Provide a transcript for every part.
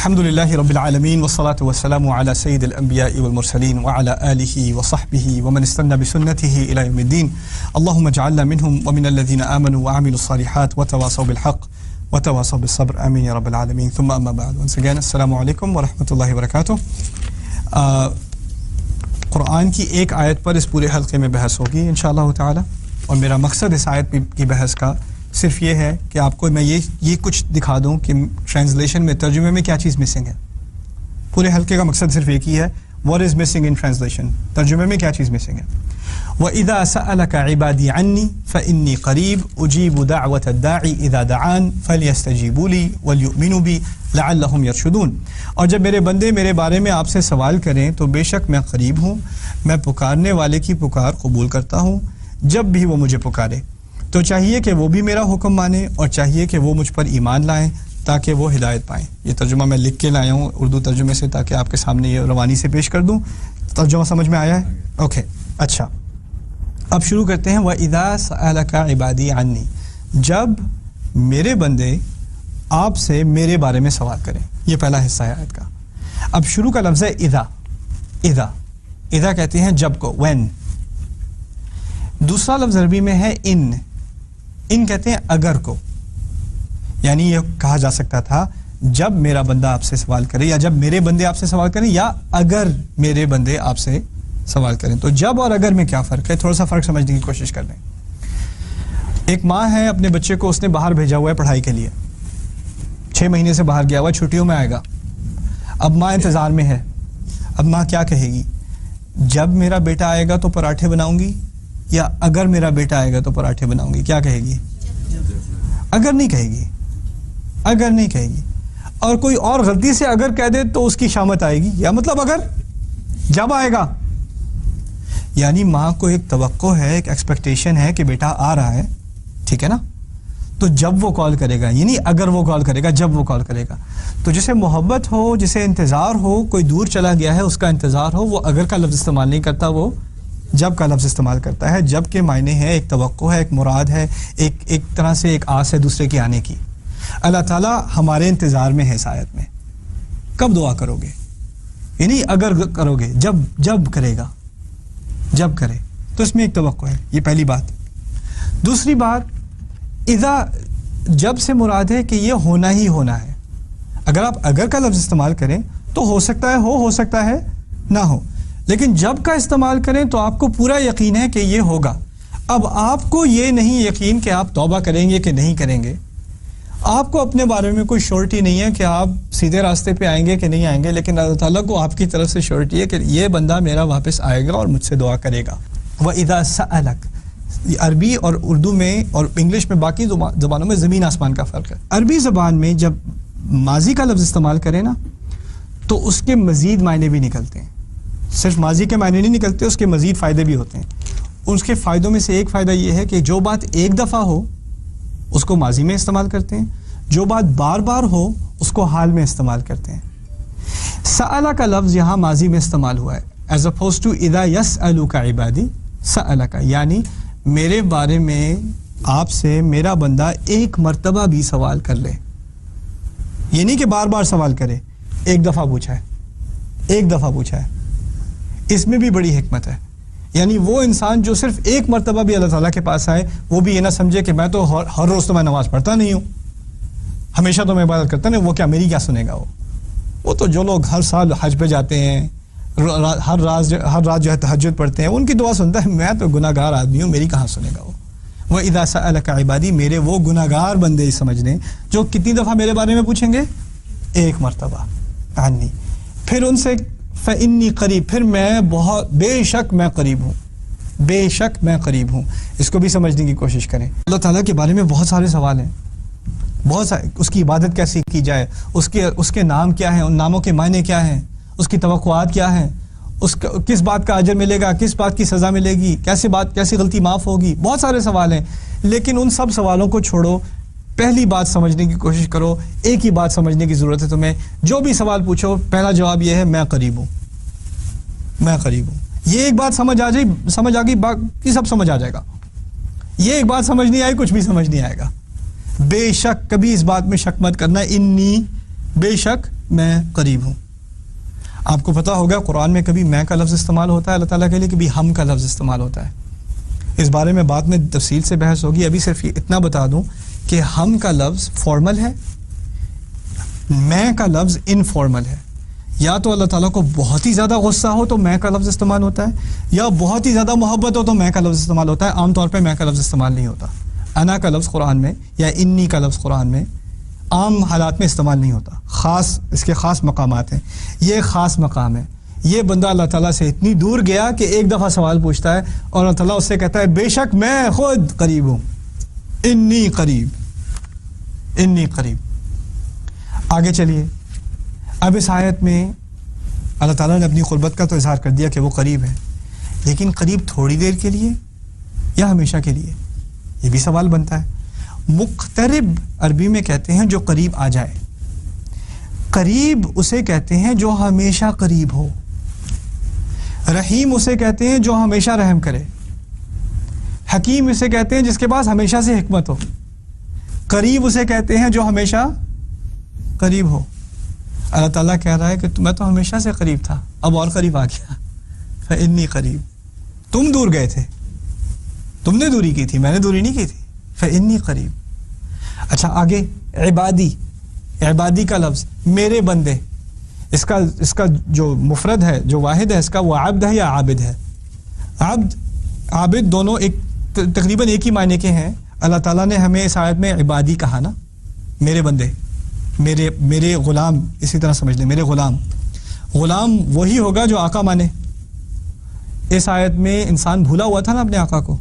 الحمدللہ رب العالمین والصلاة والسلام علی سید الانبیاء والمرسلین وعلی آلہ وصحبہ ومن استنى بسنتہ الی یوم الدین اللہم اجعلنا منہم ومن الذین آمنوا وعملوا الصالحات وتواصوا بالحق وتواصوا بالصبر آمین یا رب العالمین ثم اما بعد once again السلام علیکم ورحمۃ اللہ وبرکاتہ. قرآن کی ایک آیت پر اس پورے حلقے میں بحث ہوگی انشاءاللہ تعالی، اور میرا مقصد اس آیت کی بحث کا صرف یہ ہے کہ آپ کو میں یہ کچھ دکھا دوں کہ ٹرانسلیشن میں، ترجمے میں کیا چیز مسنگ ہے. پورے حلقے کا مقصد صرف ایک ہی ہے، what is missing in translation، ترجمے میں کیا چیز مسنگ ہے. وَإِذَا سَأَلَكَ عِبَادِي عَنِّي فَإِنِّي قَرِيبٌ أُجِيبُ دَعْوَةَ الدَّاعِ إِذَا دَعَانِ فَلْيَسْتَجِيبُوا لِي وَلْيُؤْمِنُوا بِي لَعَلَّهُمْ يَرْشُدُونَ. اور جب میرے بندے میرے بارے میں آپ سے سوال کریں تو بے شک میں قریب ہوں، میں پکارنے والے کی پکار قبول کرتا ہوں جب بھی وہ مجھے پکارے. تو چاہیے کہ وہ بھی میرا حکم مانیں اور چاہیے کہ وہ مجھ پر ایمان لائیں تاکہ وہ ہدایت پائیں. یہ ترجمہ میں لکھ کے لایا ہوں اردو ترجمے سے تاکہ آپ کے سامنے یہ روانی سے پیش کر دوں. ترجمہ سمجھ میں آیا ہے؟ اوکے اچھا، اب شروع کرتے ہیں. وَإِذَا سَأَلَكَ عِبَادِي عَنِّي، جب میرے بندے آپ سے میرے بارے میں سوال کریں. یہ پہلا حصہ ہے آیت کا. اب شروع کا لفظ ہے اذا. اذا اذا کہتے ہیں جب کو، when. دوسرا لفظ عربی میں ہے ان کہتے ہیں اگر کو. یعنی یہ کہا جا سکتا تھا جب میرا بندہ آپ سے سوال کرے، یا جب میرے بندے آپ سے سوال کریں، یا اگر میرے بندے آپ سے سوال کریں. تو جب اور اگر میں کیا فرق ہے، تھوڑا سا فرق سمجھنے کی کوشش کر لیں. ایک ماں ہے، اپنے بچے کو اس نے باہر بھیجا ہوا ہے پڑھائی کے لیے، 6 مہینے سے باہر گیا ہوا، چھٹیوں میں آئے گا. اب ماں انتظار میں ہے. اب ماں کیا کہے گی؟ جب میرا بیٹا آئے گا تو پراٹھے بناؤں گی، یا اگر میرا بیٹا آئے گا تو پراٹھے بناؤں گی؟ کیا کہے گی؟ اگر نہیں کہے گی. اگر نہیں کہے گی. اور کوئی اور غلطی سے اگر کہہ دے تو اس کی شامت آئے گی، یا مطلب اگر جب آئے گا. یعنی ماں کو ایک توقع ہے، ایک ایکسپیکٹیشن ہے کہ بیٹا آ رہا ہے، ٹھیک ہے نا، تو جب وہ کال کرے گا، یعنی اگر وہ کال کرے گا، جب وہ کال کرے گا. تو جسے محبت ہو، جسے انتظار ہو، کوئی دور چلا گیا ہے اس کا انتظار ہو، وہ اگر کا لفظ استعمال نہیں کرتا، وہ جب کا لفظ استعمال کرتا ہے. جب کے معنی ہے ایک توقع ہے، ایک مراد ہے، ایک طرح سے ایک آس ہے دوسرے کے آنے کی. اللہ تعالیٰ ہمارے انتظار میں ہے. اس آیت میں کب دعا کرو گے، یعنی اگر کرو گے، جب کرے گا، جب کرے، تو اس میں ایک توقع ہے. یہ پہلی بات. دوسری بات، اذا جب سے مراد ہے کہ یہ ہونا ہی ہونا ہے. اگر آپ اگر کا لفظ استعمال کریں تو ہو سکتا ہے ہو سکتا ہے نہ ہو، لیکن جب کا استعمال کریں تو آپ کو پورا یقین ہے کہ یہ ہوگا. اب آپ کو یہ نہیں یقین کہ آپ توبہ کریں گے کہ نہیں کریں گے. آپ کو اپنے بارے میں کوئی شورٹی نہیں ہے کہ آپ سیدھے راستے پہ آئیں گے کہ نہیں آئیں گے، لیکن اللہ تعالیٰ کو آپ کی طرف سے شورٹی ہے کہ یہ بندہ میرا واپس آئے گا اور مجھ سے دعا کرے گا. وَإِذَا سَأَلَكَ، عربی اور اردو میں اور انگلش میں، باقی زبانوں میں زمین آسمان کا فرق ہے. عربی زبان میں جب ماضی کا لفظ استعمال کریں نا تو اس کے مزید معنی بھی نکلتے ہیں. صرف ماضی کے معنی نہیں نکلتے، اس کے مزید فائدے بھی ہوتے ہیں. اس کے فائدوں میں سے ایک فائدہ یہ ہے کہ جو بات ایک دفعہ ہو اس کو ماضی میں استعمال کرتے ہیں، جو بات بار بار ہو اس کو حال میں استعمال کرتے ہیں. سألہ کا لفظ یہاں ماضی میں استعمال ہوا ہے as opposed to اذا یسألک عبادی سألک، یعنی میرے بارے میں آپ سے میرا بندہ ایک مرتبہ بھی سوال کر لے. یہ نہیں کہ بار بار سوال کرے، ایک دفعہ پوچھا ہے، ایک دفعہ پوچھا ہے. اس میں بھی بڑی حکمت ہے. یعنی وہ انسان جو صرف ایک مرتبہ بھی اللہ تعالیٰ کے پاس آئے، وہ بھی یہ نہ سمجھے کہ میں تو ہر روز تو میں نماز پڑھتا نہیں ہوں، ہمیشہ تو میں عبادت کرتا نہیں، وہ کیا میری کیا سنے گا. وہ تو جو لوگ ہر سال حج پہ جاتے ہیں، ہر رات جو ہے تہجد پڑھتے ہیں، ان کی دعا سنتا ہے. میں تو گناہ گار آدمی ہوں، میری کہاں سنے گا وہ. وَإِذَا سَأَلَكَ عِبَادِي، میرے وہ گناہ گار بندے سمجھ لیں جو کتنی دفعہ میرے بارے میں پوچھیں گے؟ ایک مرتبہ. عنی، پھر ان سے فَإِنِّي قریب، پھر میں بہت بے شک میں قریب ہوں، بے شک میں قریب ہوں. اس کو بھی سمجھنے کی کوشش کریں. اللہ تعالیٰ کے بارے میں بہت سارے سوال ہیں، بہت سارے. اس کی عبادت کیسی کی جائے، اس کے نام کیا ہیں، ان ناموں کے معنی کیا ہیں، اس کی توقعات کیا ہیں، کس بات کا اجر ملے گا، کس بات کی سزا ملے گی، کیسی غلطی معاف ہوگی. بہت سارے سوال ہیں، لیکن ان سب سوالوں کو چھوڑو، پہلی بات سمجھنے کی کوشش کرو. ایک ہی بات سمجھنے کی ضرورت ہے تمہیں. جو بھی سوال پوچھو پہلا جواب یہ ہے، میں قریب ہوں، میں قریب ہوں. یہ ایک بات سمجھ آ گئی، باقی سب سمجھ آ جائے گا. یہ ایک بات سمجھ نہیں آئی، کچھ بھی سمجھ نہیں آئے گا. بے شک، کبھی اس بات میں شک مت کرنا، انی بے شک میں قریب ہوں. آپ کو پتہ ہوگا قرآن میں کبھی میں کا لفظ استعمال ہوتا ہے اللہ تعالیٰ کے لیے, کبھی ہم کا لفظ استعمال ہوتا ہے. اس بارے میں بعد میں تفصیل سے بحث ہوگی. ابھی صرف اتنا بتا دوں کہ ہم کا لفظ فارمل ہے, میں کا لفظ انفارمل ہے. یا تو اللہ تعالیٰ کو بہت ہی زیادہ غصہ ہو تو میں کا لفظ استعمال ہوتا ہے, یا بہت ہی زیادہ محبت ہو تو میں کا لفظ استعمال ہوتا ہے. عام طور پہ میں کا لفظ استعمال نہیں ہوتا. انا کا لفظ قرآن میں یا انی کا لفظ قرآن میں عام حالات میں استعمال نہیں ہوتا. خاص اس کے خاص مقامات ہیں. یہ خاص مقام ہے. یہ بندہ اللہ تعالیٰ سے اتنی دور گیا کہ ایک دفعہ سوال پوچھتا ہے اور اللہ تعالیٰ اس سے کہتا ہے بے شک میں خود قریب ہوں, انی قریب, انی قریب. آگے چلیے. اب اس آیت میں اللہ تعالیٰ نے اپنی قربت کا تو اظہار کر دیا کہ وہ قریب ہے, لیکن قریب تھوڑی دیر کے لیے یا ہمیشہ کے لیے, یہ بھی سوال بنتا ہے. مقترب عربی میں کہتے ہیں جو قریب آ جائے. قریب اسے کہتے ہیں جو ہمیشہ قریب ہو. رحیم اسے کہتے ہیں جو ہمیشہ رحم کرے. حکیم اسے کہتے ہیں جس کے پاس ہمیشہ سے حکمت ہو. قریب اسے کہتے ہیں جو ہمیشہ قریب ہو. اللہ تعالیٰ کہہ رہا ہے کہ میں تو ہمیشہ سے قریب تھا, اب اور قریب آ گیا. فإنی قریب. تم دور گئے تھے, تم نے دوری کی تھی, میں نے دوری نہیں کی تھی. فإنی قریب. اچھا آگے عبادی. عبادی کا لفظ میرے بندے, اس کا جو مفرد ہے, جو واحد ہے اس کا, وہ عبد ہے یا عابد ہے. عبد عابد دونوں ایک تقریباً ایک ہی معنی کے ہیں. اللہ تعالیٰ نے ہمیں اس آیت میں عبادی کہا نا, میرے بندے, میرے غلام, اسی طرح سمجھ لیں میرے غلام. غلام وہی ہوگا جو آقا مانے. اس آیت میں انسان بھولا ہوا تھا نا اپنے آقا کو,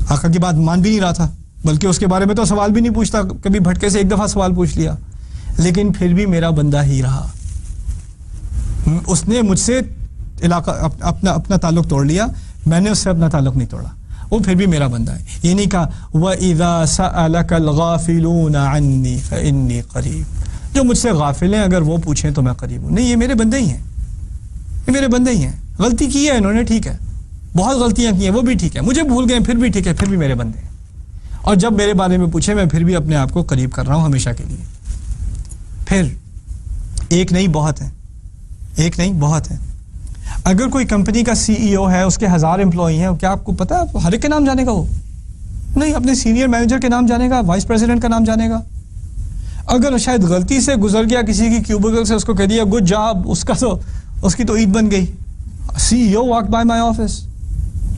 آقا کی بات مان بھی نہیں رہا تھا, بلکہ اس کے بارے میں تو سوال بھی نہیں پوچھتا. کبھی بھٹکے سے ایک دفعہ سوال پوچھ لیا, لیکن پھر بھی میرا بندہ ہی رہا. اس نے مجھ سے علاقہ اپنا تعلق توڑ لیا, میں نے اس سے اپنا تعلق نہیں توڑا, وہ پھر بھی میرا بندہ ہے. یہ نہیں کہا وَإِذَا سَأَلَكَ الْغَافِلُونَ عَنِّي فَإِنِّي قَرِيب, جو مجھ سے غافل ہیں اگر وہ پوچھیں تو میں قریب ہوں. نہیں, یہ میرے بندے ہی ہیں, یہ میرے بندے ہی ہیں. غلطی کی ہے انہوں نے, ٹھیک ہے, بہت غلطیاں کی ہیں, وہ بھی ٹھیک ہے, مجھے بھول گئے پھر بھی ٹھیک ہے, پھر بھی میرے بندے ہیں. اور جب میرے بارے میں پوچھے میں پھر بھی اپنے آپ کو قریب کر رہا ہوں ہمیشہ کے لیے. پھر ایک نہیں بہت ہے, ایک نہیں بہت ہے. اگر کوئی کمپنی کا سی ای او ہے, اس کے 1000 امپلائی ہیں, کیا آپ کو پتا ہے ہر ایک کے نام جانے گا؟ وہ نہیں, اپنے سینئر مینیجر کے نام جانے گا, وائس پریزیڈنٹ کا نام جانے گا. اگر شاید غلطی سے گزر گیا کسی کی کیوبیکل سے, اس کو کہہ دیا گڈ جاب, اس کی تو عید بن گئی. سی ای او واک بائی مائی آفس,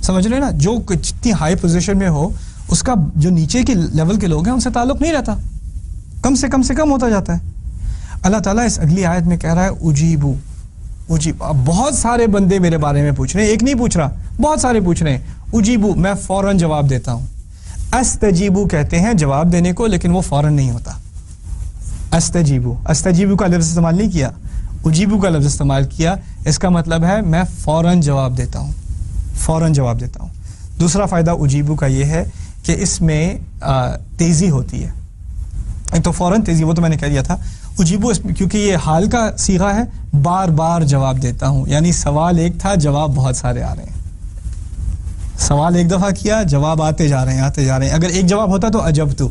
سمجھ رہے نا, جو جتنی ہائی پوزیشن میں ہو اس کا جو نیچے کے لیول کے لوگ ہیں ان سے تعلق نہیں رہتا, کم سے کم ہوتا جاتا ہے. اللہ تعالیٰ اس اگلی آیت میں کہہ رہا ہے اجیبو. اب بہت سارے بندے میرے بارے میں پوچھ رہے ہیں, ایک نہیں پوچھ رہا, بہت سارے پوچھ رہے ہیں. اجیبو, میں فوراً جواب دیتا ہوں. استجیبو کہتے ہیں جواب دینے کو, لیکن وہ فوراً نہیں ہوتا. استجیبو کا لفظ استعمال نہیں کیا, اجیبو کا لفظ استعمال کیا. اس کا مطلب ہے میں فوراً جواب دیتا ہوں, فوراً جواب دیتا ہوں. دوسرا فائدہ اجیبو کا یہ ہے کہ اس میں تیزی ہوتی ہے. ایک تو فوراً تیزی, وہ تو میں نے کہہ دیا تھا. اجیبو کیونکہ یہ حال کا صیغہ ہے, بار بار جواب دیتا ہوں, یعنی سوال ایک تھا, جواب بہت سارے آ رہے ہیں. سوال ایک دفعہ کیا, جواب آتے جا رہے ہیں. اگر ایک جواب ہوتا تو اجبتو,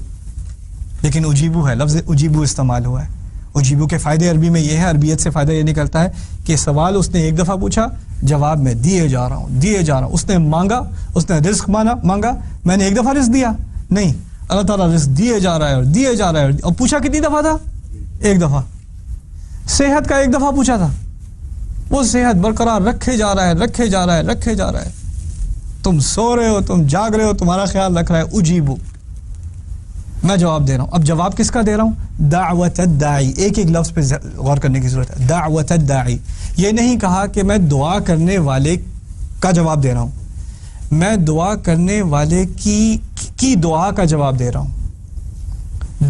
لیکن اجیبو ہے, لفظ اجیبو استعمال ہوا ہے. اجیبو کے فائدے عربی میں یہ ہے, عربیت سے فائدہ یہ نکلتا ہے کہ سوال اس نے ایک دفعہ پوچھا, جواب میں دیے جا رہا ہوں. اس نے مانگا, اس نے رزق مانگا, میں نے ایک دفعہ رزق دیا نہیں, اللہ تعالیٰ رزق دیے جا رہا ہے. اور پوچھا کتنی دفعہ تھا؟ ایک دفعہ. صحت کا ایک دفعہ پوچھا تھا, وہ صحت برقرار رکھے جا رہا ہے. تم سو رہے ہو, تم جاگ رہے ہو, تمہارا خیال رکھ رہا ہے. اجیبو, میں جواب دے رہا ہوں. اب جواب کس کا دے رہا ہوں؟ دعوت الداعی. ایک لفظ پہ غور کرنے کی ضرورت ہے. دعوت الداعی, یہ نہیں کہا کہ میں دعا کرنے والے کا جواب دے رہا ہوں, میں دعا کرنے والے کی دعا کا جواب دے رہا ہوں.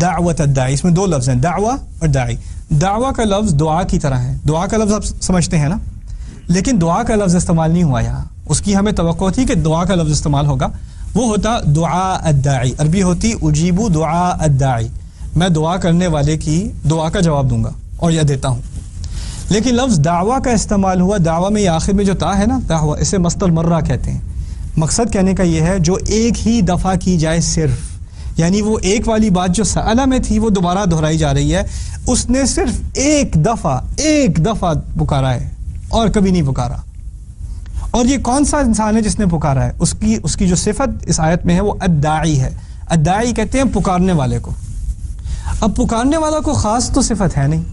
دعوت الداعی, اس میں دو لفظ ہیں, دعوہ اور داعی. دعوہ کا لفظ دعا کی طرح ہے, دعا کا لفظ آپ سمجھتے ہیں نا, لیکن دعا کا لفظ استعمال نہیں ہوا یہاں. اس کی ہمیں توقع تھی کہ دعا کا لفظ استعمال ہوگا, وہ ہوتا دعا الداعی. عربی ہوتی اجیبو دعا الداعی, میں دعا کرنے والے کی دعا کا جواب دوں گا اور یا دیتا ہوں. لیکن لفظ دعویٰ کا استعمال ہوا, دعویٰ میں یہ آخر میں جو تا ہے نا, دعویٰ, اسے مصدر مرہ کہتے ہیں. مقصد کہنے کا یہ ہے جو ایک ہی دفعہ کی جائے صرف, یعنی وہ ایک والی بات جو سألہ میں تھی وہ دوبارہ دہرائی جا رہی ہے. اس نے صرف ایک دفعہ پکارا ہے اور کبھی نہیں پکارا. اور یہ کون سا انسان ہے جس نے پکارا ہے؟ اس کی جو صفت اس آیت میں ہے وہ الداعی ہے. الداعی کہتے ہیں پکارنے والے کو. اب پکارنے والا کو خاص تو صفت ہے نہیں.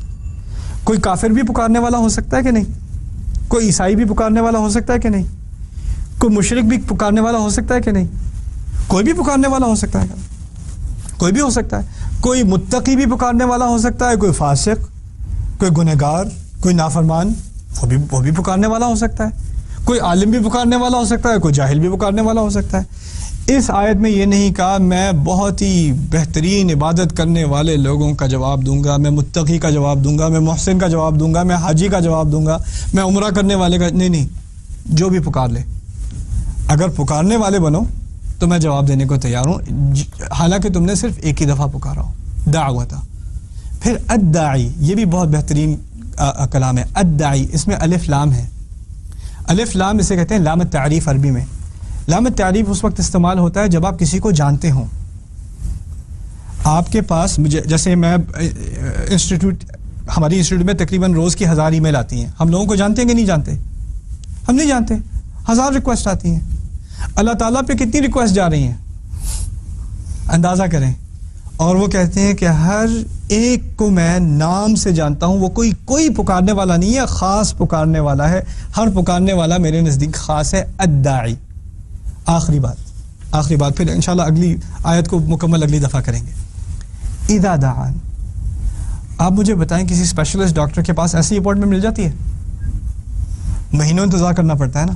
کوئی کافر بھی پکارنے والا ہو سکتا ہے کہ نہیں؟ کوئی عیسائی بھی پکارنے والا ہو سکتا ہے کہ نہیں؟ کوئی مشرک بھی پکارنے والا ہو سکتا ہے کہ نہیں؟ کوئی بھی پکارنے والا ہو سکتا ہے. کوئی بھی ہو سکتا ہے. کوئی متقی بھی پکارنے والا ہو سکتا ہے, کوئی فاسق, کوئی گنہگار, کوئی نافرمان, وہ بھی پکارنے والا ہو سکتا ہے. کوئی عالم بھی پکارنے والا ہو سکتا ہے, کوئی جاہل بھی پکارنے والا ہو سکتا ہے. اس آیت میں یہ نہیں کہا میں بہت ہی بہترین عبادت کرنے والے لوگوں کا جواب دوں گا, میں متقی کا جواب دوں گا, میں محسن کا جواب دوں گا, میں حاجی کا جواب دوں گا, میں عمرہ کرنے والے کا. نہیں, جو بھی پکار لے. اگر پکارنے والے بنو تو میں جواب دینے کو تیار ہوں, حالانکہ تم نے صرف ایک ہی دفعہ پکارا ہو. دعوتا. پھر الداعی, یہ بھی بہت بہترین کلام ہے. الداعی, اس میں الف لام ہے. الف لام اسے کہتے ہیں لام التعریف عربی میں. لام التعریف اس وقت استعمال ہوتا ہے جب آپ کسی کو جانتے ہوں. آپ کے پاس جیسے میں ہماری انسٹیٹیوٹ میں تقریباً روز کی 1000 ای میل آتی ہیں. ہم لوگوں کو جانتے ہیں کہ نہیں جانتے؟ ہم نہیں جانتے. 1000 ریکویسٹ آتی ہیں. اللہ تعالیٰ پہ کتنی ریکویسٹ جا رہی ہیں اندازہ کریں. اور وہ کہتے ہیں کہ ہر ایک کو میں نام سے جانتا ہوں. وہ کوئی پکارنے والا نہیں ہے, خاص پکارنے والا ہے. ہر پکارنے والا میرے نزدیک خاص ہے. الداعی. آخری بات پھر انشاءاللہ اگلی آیت کو مکمل اگلی دفعہ کریں گے. اذا دعان, آپ مجھے بتائیں کسی اسپیشلسٹ ڈاکٹر کے پاس ایسی اپوائنٹمنٹ مل جاتی ہے؟ مہینوں انتظار کرنا پڑتا ہے نا.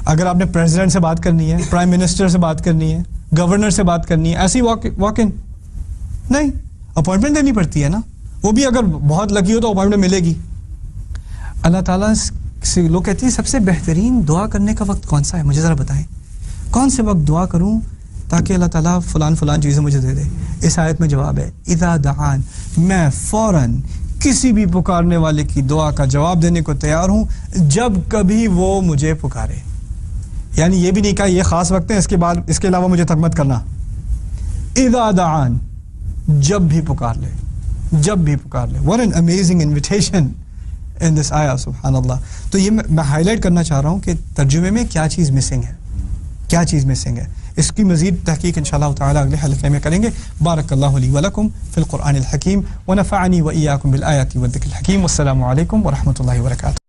اگر آپ نے پریزیڈنٹ سے بات کرنی ہے, پرائم منسٹر سے بات کرنی ہے, گورنر سے بات کرنی ہے, ایسی واک ان نہیں, اپوائنٹمنٹ دینی پڑتی ہے نا. وہ بھی اگر بہت لکی ہو تو اپوائنٹمنٹ ملے گی. اللہ تعالیٰ سے لوگ کہتے ہیں سب سے بہترین دعا کرنے کا وقت کون سا ہے؟ مجھے ذرا بتائیں کون سے وقت دعا کروں تاکہ اللہ تعالیٰ فلان چیزیں مجھے دے دے. اس آیت میں جواب ہے اذا دعان, میں فوراً کسی بھی پکارنے والے کی دعا کا جواب دینے کو تیار ہوں جب کبھی وہ مجھے پکارے. یعنی یہ بھی نہیں کہا یہ خاص وقت ہے, اس کے علاوہ مجھے تک مت کرنا. اذا دعان, جب بھی پکار لے. What an amazing invitation in this ayah, سبحان اللہ. تو یہ میں ہائی لائٹ کرنا چاہ رہا ہوں کہ ترجمے میں کیا چیز مسنگ ہے. اس کی مزید تحقیق انشاءاللہ تعالی اگلے حلقے میں کریں گے. بارک اللہ لی ولکم فی القرآن الحکیم ونفعنی وإیاکم بالآیات والذکر الحکیم. والسلام علیکم ورحمۃ اللہ وبرکاتہ.